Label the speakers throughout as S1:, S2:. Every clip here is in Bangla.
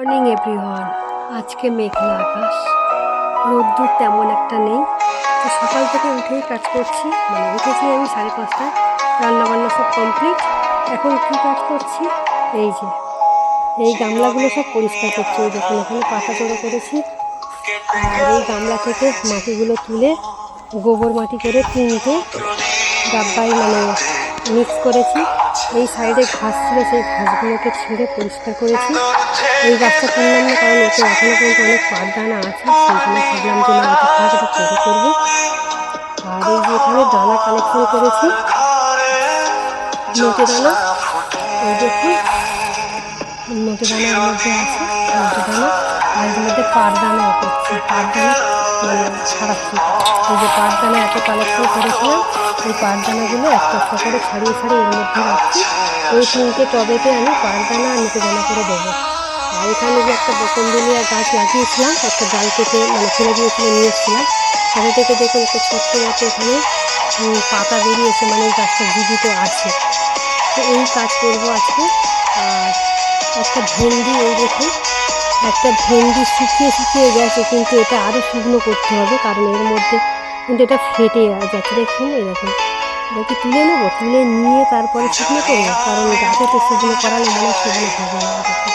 S1: Morning everyone. আজকে মেঘলা আকাশ, রোদ্দুর তেমন একটা নেই। তো সকাল থেকে উঠেই কাজ করছি, মানে উঠেছি আমি 5:30টায়, রান্নাবান্না সব কমপ্লিট। এখন কি কাজ করছি, এই গামলাগুলো সব পরিষ্কার করছি। এই দেখুন এখানে পাতা জড়ো করেছি, আর এই গামলা থেকে মাটিগুলো তুলে গোবর মাটি করে 3টে ডাব্বায় মিক্স করেছি। এই সাইডে ঘাস ছিল, সেই ঘাসগুলোকে ছিঁড়ে পরিষ্কার করেছি। এই গাছটা তুললাম না, কারণ ওতে এখনো পর্যন্ত অনেক পাটদানা আছে, সেই জন্য ভাবলাম যে না, ওটা থাক, এটা পরে করবো। আর এই যে এখানে দানা কালেকশন করেছি, নোটে দানা, এই দেখুন নোটে দানার মধ্যে আছে নোটে দানা, আর এর মধ্যে পাটদানা করছি, পাটদানা ছাড়াচ্ছি। এই যে পাটদানা এত কালেকশন করেছিলাম, এই পাটদানাগুলো একটা একটা করে ছাড়িয়ে ছাড়িয়ে এর মধ্যে রাখছি। এই 3টে টবেতে আমি পাটদানা আর নোটে দানা করে দেবো। আর এখানে যে একটা বকনবেলিয়া গাছ লাগিয়েছিলাম, একটা ডাল কেটে ফেলে দিয়েছিল, নিয়ে এসেছিলাম, সেটা থেকে দেখুন একটা ছোট্ট মতো এখানে পাতা বেরিয়েছে, এই গাছটা জীবিত আছে। তো এই কাজ করবো আজকে। আর একটা ভেন্ডি, এই দেখুন একটা ভেন্ডি শুকিয়ে শুকিয়ে গেছে, কিন্তু এটা আরও শুকনো করতে হবে, কারণ এর মধ্যে কিন্তু এটা ফেটে যাচ্ছে। দেখুন এই দেখুন, এটাকে তুলে নেবো, তুলে নিয়ে তারপরে শুকনো করবো, কারণ গাছেতে শুকনো করালে মনে হয় শুকনো হবে না। দেখুন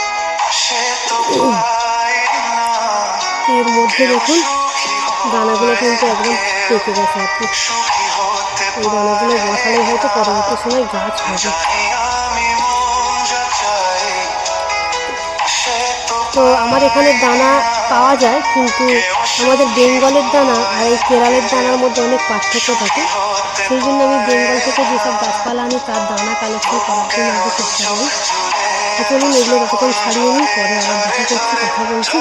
S1: এর মধ্যে দেখুন দানাগুলো কিন্তু একদম পেকে গেছে আর কি। এই দানাগুলো বসালেই হয়তো পরবর্তী সময় গাছ হবে। তো আমার এখানে দানা পাওয়া যায়, কিন্তু আমাদের বেঙ্গলের দানা আর এই কেরালের দানার মধ্যে অনেক পার্থক্য থাকে। সেই জন্য আমি বেঙ্গল থেকে যেসব গাছপালা আনি তার দানা কালেকশন করার জন্য আগে চেষ্টা করি। তো চলুন এগুলো ততক্ষণ ছাড়িয়ে নিই, পরে আবার দেখা করছি, কথা বলছি।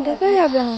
S1: দেখা যাবে না।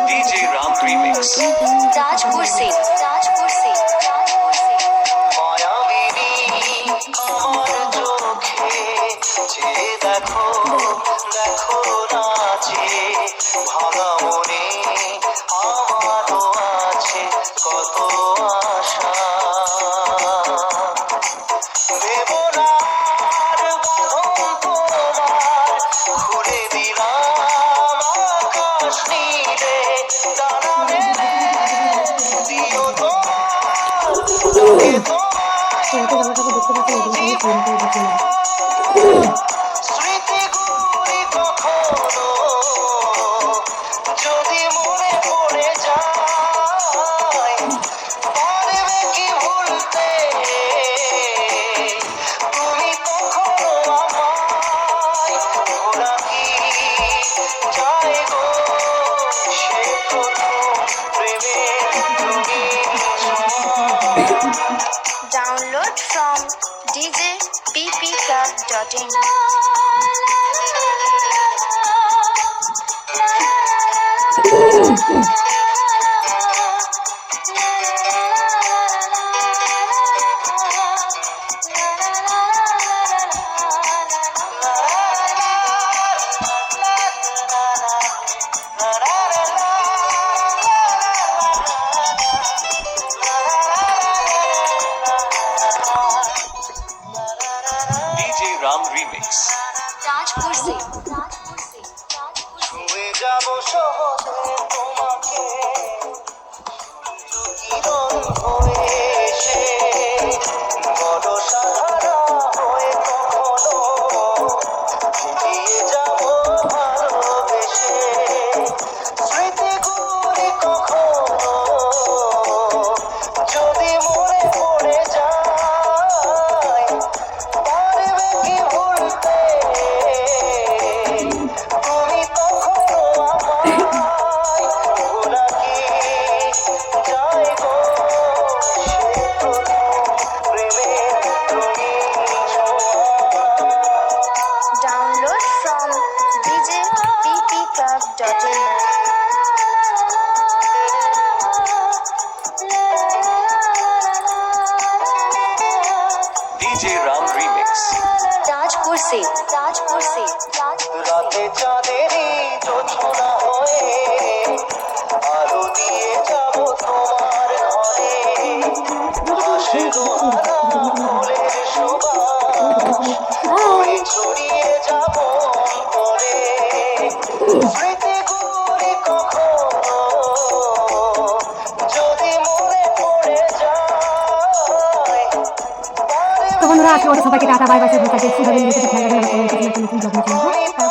S2: DJ Ram Remix.
S3: ताजपुर से
S2: DajPurSafe.in.
S3: DJ Ram Remix.
S2: DajPurSafe.
S4: ছুঁয়ে যাব সহজে তোমাকে কিরণ হয়ে এসে বড় সাহারা হয়ে কখনো দিয়ে যাব ভালোবেসে স্মৃতিগুলি কখনো যদি মনে পড়ে যায় পারবে কি ভুলতে তুমি কখনো আমায় ভোলা কি যায় গো সে প্রথম প্রেমের রঙিন ছোঁয়া
S2: Download from djppclub.in.
S3: DJ Ram Remix.
S2: DajPurSafe.
S4: রাতে চাঁদেরই জোছনা হয়ে আলো দিয়ে যাব তোমার ঘরে হাসে দোহারা ফুলের সুবাস বয়ে ছড়িয়ে যাব অন্তরে স্মৃতিগুলি কখনো যদি মনে পড়ে যায়
S1: তো বন্ধুরা আজকে আমাদের সবাইকে টাটা বাই বাই, সবাইকে সুন্দর দিন, খেলা